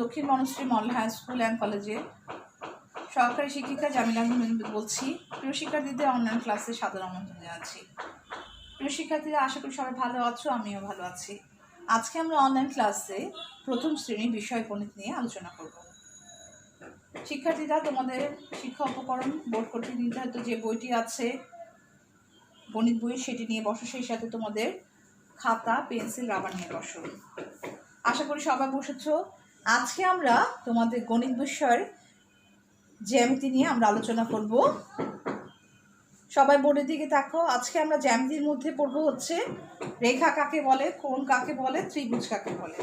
দক্ষিণ Banashree model high school and কলেজে সহকারী শিক্ষিকা জামিলা বলছি। প্রিয় শিক্ষার্থীদের অনলাইন ক্লাসে সাদর আমন্ত্রণ জানাচ্ছি। প্রিয় শিক্ষার্থীরা, আশা করি সবাই ভালো আছো, আমিও ভালো আছি। আজকে আমরা অনলাইন ক্লাসে প্রথম শ্রেণীর বিষয় গণিত নিয়ে আলোচনা করব। শিক্ষার্থীরা, তোমাদের শিক্ষা উপকরণ বোর্ড কর্তৃক নির্ধারিত যে বইটি আছে গণিত বই, সেটি নিয়ে বসো। সেই সাথে তোমাদের খাতা, পেন্সিল, রাবার নিয়ে বসো। আশা করি সবাই বসেছো। আজকে আমরা তোমাদের গণিত বিষয়ের জ্যামিতি নিয়ে আমরা আলোচনা করব। সবাই বোর্ডের দিকে দেখো। আজকে আমরা জ্যামিতির মধ্যে পড়বো হচ্ছে রেখা কাকে বলে, কোণ কাকে বলে, ত্রিভুজ কাকে বলে।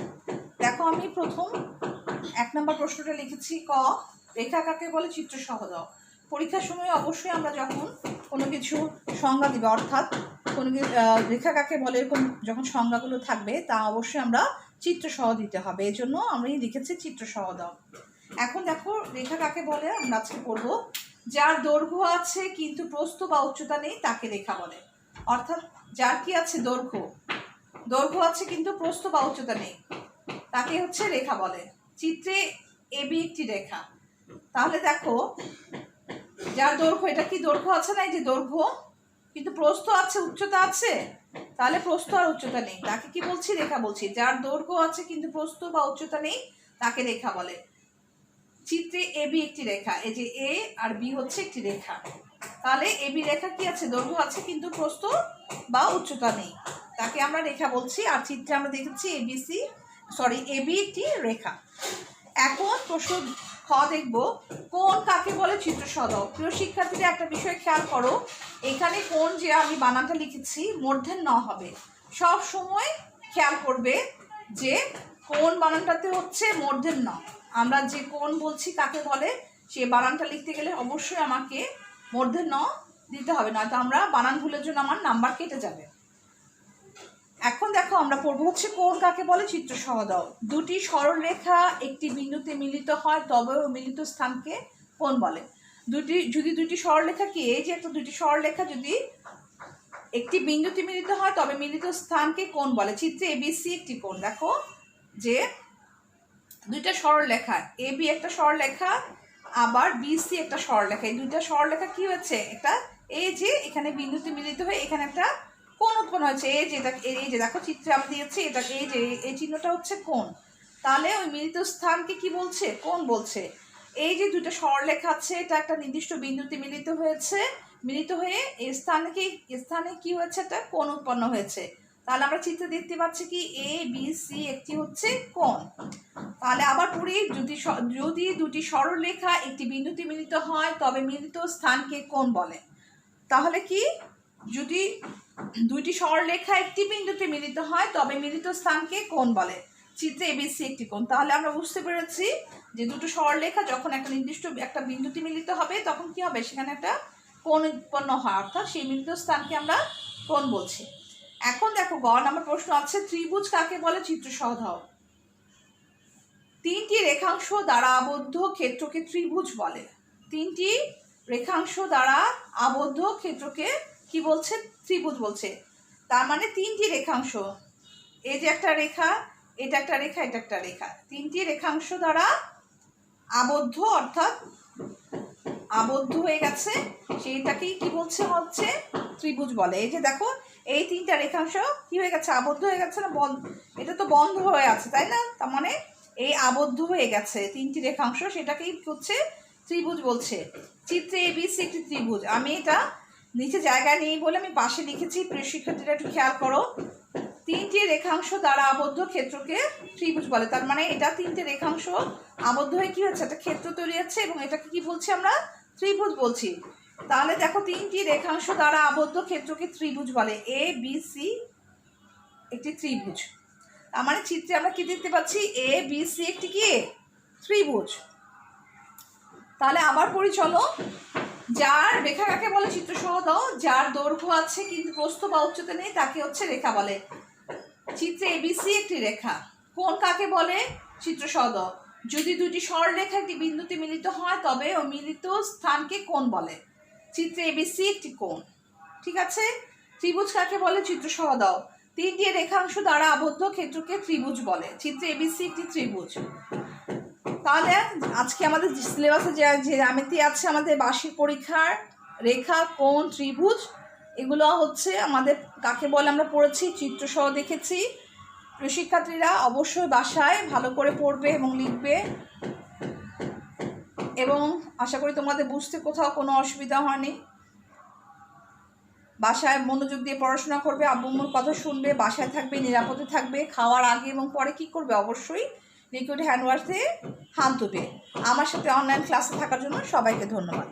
দেখো, আমি প্রথম 1 নম্বর প্রশ্নটা লিখেছি। ক, রেখা কাকে বলে, চিত্র সহ দাও। পরীক্ষার সময় অবশ্যই আমরা যখন কোনো কিছু সংজ্ঞা দিবে, অর্থাৎ কোনো রেখা কাকে বলে এরকম যখন সংজ্ঞাগুলো থাকবে, তা অবশ্যই আমরা চিত্র সহ দিতে হবে। এই জন্য আমি লিখেছি চিত্র সহ দাও। এখন দেখো, রেখা কাকে বলে আমরা আজকে পড়বো। যার দৈর্ঘ্য আছে কিন্তু প্রস্থ বা উচ্চতা নেই তাকে রেখা বলে। অর্থাৎ যার কি আছে, দৈর্ঘ্য আছে কিন্তু প্রস্থ বা উচ্চতা নেই তাকে হচ্ছে রেখা বলে। চিত্রে এবি একটি রেখা। তাহলে দেখো, যার দৈর্ঘ্য, এটা কি দৈর্ঘ্য আছে না, এই যে দৈর্ঘ্য, কিন্তু প্রস্থ আছে, উচ্চতা আছে, তাহলে প্রস্থ আর উচ্চতা নেই, তাকে কি বলছি, রেখা বলছি। যার দৈর্ঘ্য আছে কিন্তু প্রস্থ বা উচ্চতা নেই তাকে রেখা বলে। চিত্রে এবি একটি রেখা। এই যে এ আর বি হচ্ছে একটি রেখা। তাহলে এবি রেখা কি আছে, দৈর্ঘ্য আছে কিন্তু প্রস্থ বা উচ্চতা নেই, তাকে আমরা রেখা বলছি। আর চিত্রে আমরা দেখেছি এবি একটি রেখা। এখন প্রশ্ন খ দেখব, কোণ কাকে বলে, চিত্র সহ দাও। প্রিয় শিক্ষার্থীরা, একটা বিষয় খেয়াল করো, এখানে কোণ যে আমি বানানটা লিখেছি মূর্ধন্য ন হবে। সব সময় খেয়াল করবে যে কোণ বানানটাতে হচ্ছে মূর্ধন্য ন। আমরা যে কোণ বলছি কাকে বলে, সে বানানটা লিখতে গেলে অবশ্যই আমাকে মূর্ধন্য ন দিতে হবে, নয়তো আমরা বানান ভুলের জন্য আমার নাম্বার কেটে যাবে। এখন দেখো, আমরা পড়বো হচ্ছে কোণ কাকে বলে, চিত্র সহ দাও। দুটি সরল রেখা একটি বিন্দুতে মিলিত হয় তবে মিলিত স্থানকে কোণ বলে। যদি দুটি সরলরেখা, কি এই যে একটা দুটি সরলরেখা যদি একটি বিন্দুতে মিলিত হয় তবে মিলিত স্থানকে কোণ বলে। চিত্রে এবিসি একটি কোণ। দেখো যে দুইটা সরলরেখা, এবি একটা সরলরেখা, আবার বিসি একটা সরলরেখা। এই দুইটা সরলরেখা কি হচ্ছে, একটা এই যে এখানে বিন্দুতে মিলিত হয়ে এখানে একটা কোণ উৎপন্ন হয়েছে। এই যে দেখো চিত্রে আমরা দিয়েছি, এটা এই যে এই চিহ্নটা হচ্ছে কোণ। তাহলে ওই মিলিত স্থানকে কি বলছে, কোণ বলছে। এই যে দুটো সরলরেখা আছে, এটা একটা নির্দিষ্ট বিন্দুতে মিলিত হয়েছে, মিলিত হয়ে এই স্থানে কি হয়েছে, একটা কোণ উৎপন্ন হয়েছে। তাহলে আমরা চিত্রে দেখতে পাচ্ছি কি, এ বি সি একটি হচ্ছে কোণ। তাহলে আবার পড়ি, যদি দুটি সরলরেখা একটি বিন্দুতে মিলিত হয় তবে মিলিত স্থানকে কোণ বলে। তাহলে কি, যদি দুইটি সরলরেখা একটি বিন্দুতে মিলিত হয় তবে মিলিত স্থানকে কোণ বলে। চিত্রে এবিসি একটি কোণ। তাহলে আমরা বুঝতে পেরেছি যে দুটো সরলরেখা যখন একটা নির্দিষ্ট একটা বিন্দুতে মিলিত হবে তখন কি হবে, সেখানে একটা কোণ উৎপন্ন হয়, অর্থাৎ সেই মিলিত স্থানকে আমরা কোণ বলছি। এখন দেখো, গ নম্বর প্রশ্ন আছে, ত্রিভুজ কাকে বলে, চিত্র সহ দাও। তিনটি রেখাংশ দ্বারা আবদ্ধ ক্ষেত্রকে ত্রিভুজ বলে। তিনটি রেখাংশ দ্বারা আবদ্ধ ক্ষেত্রকে কি বলছে, ত্রিভুজ বলছে। তার মানে তিনটি রেখাংশ, এই যে একটা রেখা, এটা একটা রেখা, এটা একটা রেখা, তিনটি রেখাংশ দ্বারা আবদ্ধ, অর্থাৎ আবদ্ধ হয়ে গেছে, সেইটাকেই কি বলছে, হচ্ছে ত্রিভুজ বলে। এই যে দেখো, এই তিনটা রেখাংশ কি হয়ে গেছে, আবদ্ধ হয়ে গেছে না, এটা তো বন্ধ হয়ে আছে, তাই না? তার মানে এই আবদ্ধ হয়ে গেছে তিনটি রেখাংশ, সেটাকেই হচ্ছে ত্রিভুজ বলছে। চিত্রে এবিসি একটি ত্রিভুজ। আমি এটা নিচে জায়গা নেই বলে আমি পাশে লিখেছি। প্রিয় শিক্ষার্থীরা, একটু খেয়াল করো, তিনটি রেখাংশ দ্বারা আবদ্ধ ক্ষেত্রকে ত্রিভুজ বলে। তার মানে এটা তিনটে রেখাংশ আবদ্ধ হয়ে কি হচ্ছে, একটা ক্ষেত্র তৈরি হচ্ছে, এবং এটাকে কি বলছি আমরা, ত্রিভুজ বলছি। তাহলে দেখো, তিনটি রেখাংশ দ্বারা আবদ্ধ ক্ষেত্রকে ত্রিভুজ বলে। এ বি সি একটি ত্রিভুজ। তার মানে চিত্রে আমরা কি দেখতে পাচ্ছি, এ বি সি একটি কি ত্রিভুজ। তাহলে আবার পড়ি চলো, যার রেখা কাকে বলে, চিত্র সহ দাও। যার দৈর্ঘ্য আছে কিন্তু প্রস্থ বা উচ্চতা নেই তাকে হচ্ছে রেখা বলে। চিত্রে এবিসি একটি রেখা। কোণ কাকে বলে, চিত্র সহ দাও। যদি দুটি সরলরেখা একটি বিন্দুতে মিলিত হয় তবে ও মিলিত স্থানকে কোণ বলে। চিত্রে এবিসি একটি কোণ। ঠিক আছে। ত্রিভুজ কাকে বলে, চিত্র সহ দাও। তিনটি রেখাংশ দ্বারা আবদ্ধ ক্ষেত্রকে ত্রিভুজ বলে। চিত্রে এবিসি একটি ত্রিভুজ। তাহলে আজকে আমাদের সিলেবাসে যে জ্যামিতি আছে আমাদের বার্ষিক পরীক্ষার রেখা, কোণ, ত্রিভুজ, এগুলো হচ্ছে আমাদের কাকে বলে আমরা পড়েছি, চিত্রসহ দেখেছি। প্রিয় শিক্ষার্থীরা অবশ্যই বাসায় ভালো করে পড়বে এবং লিখবে, এবং আশা করি তোমাদের বুঝতে কোথাও কোনো অসুবিধা হয়নি। বাসায় মনোযোগ দিয়ে পড়াশোনা করবে, আব্বু আম্মুর কথা শুনবে, বাসায় থাকবে, নিরাপদে থাকবে। খাওয়ার আগে এবং পরে কি করবে, অবশ্যই লিকুইড হ্যান্ড ওয়াশ দিয়ে হাত ধুবে। আমার সাথে অনলাইন ক্লাসে থাকার জন্য সবাইকে ধন্যবাদ।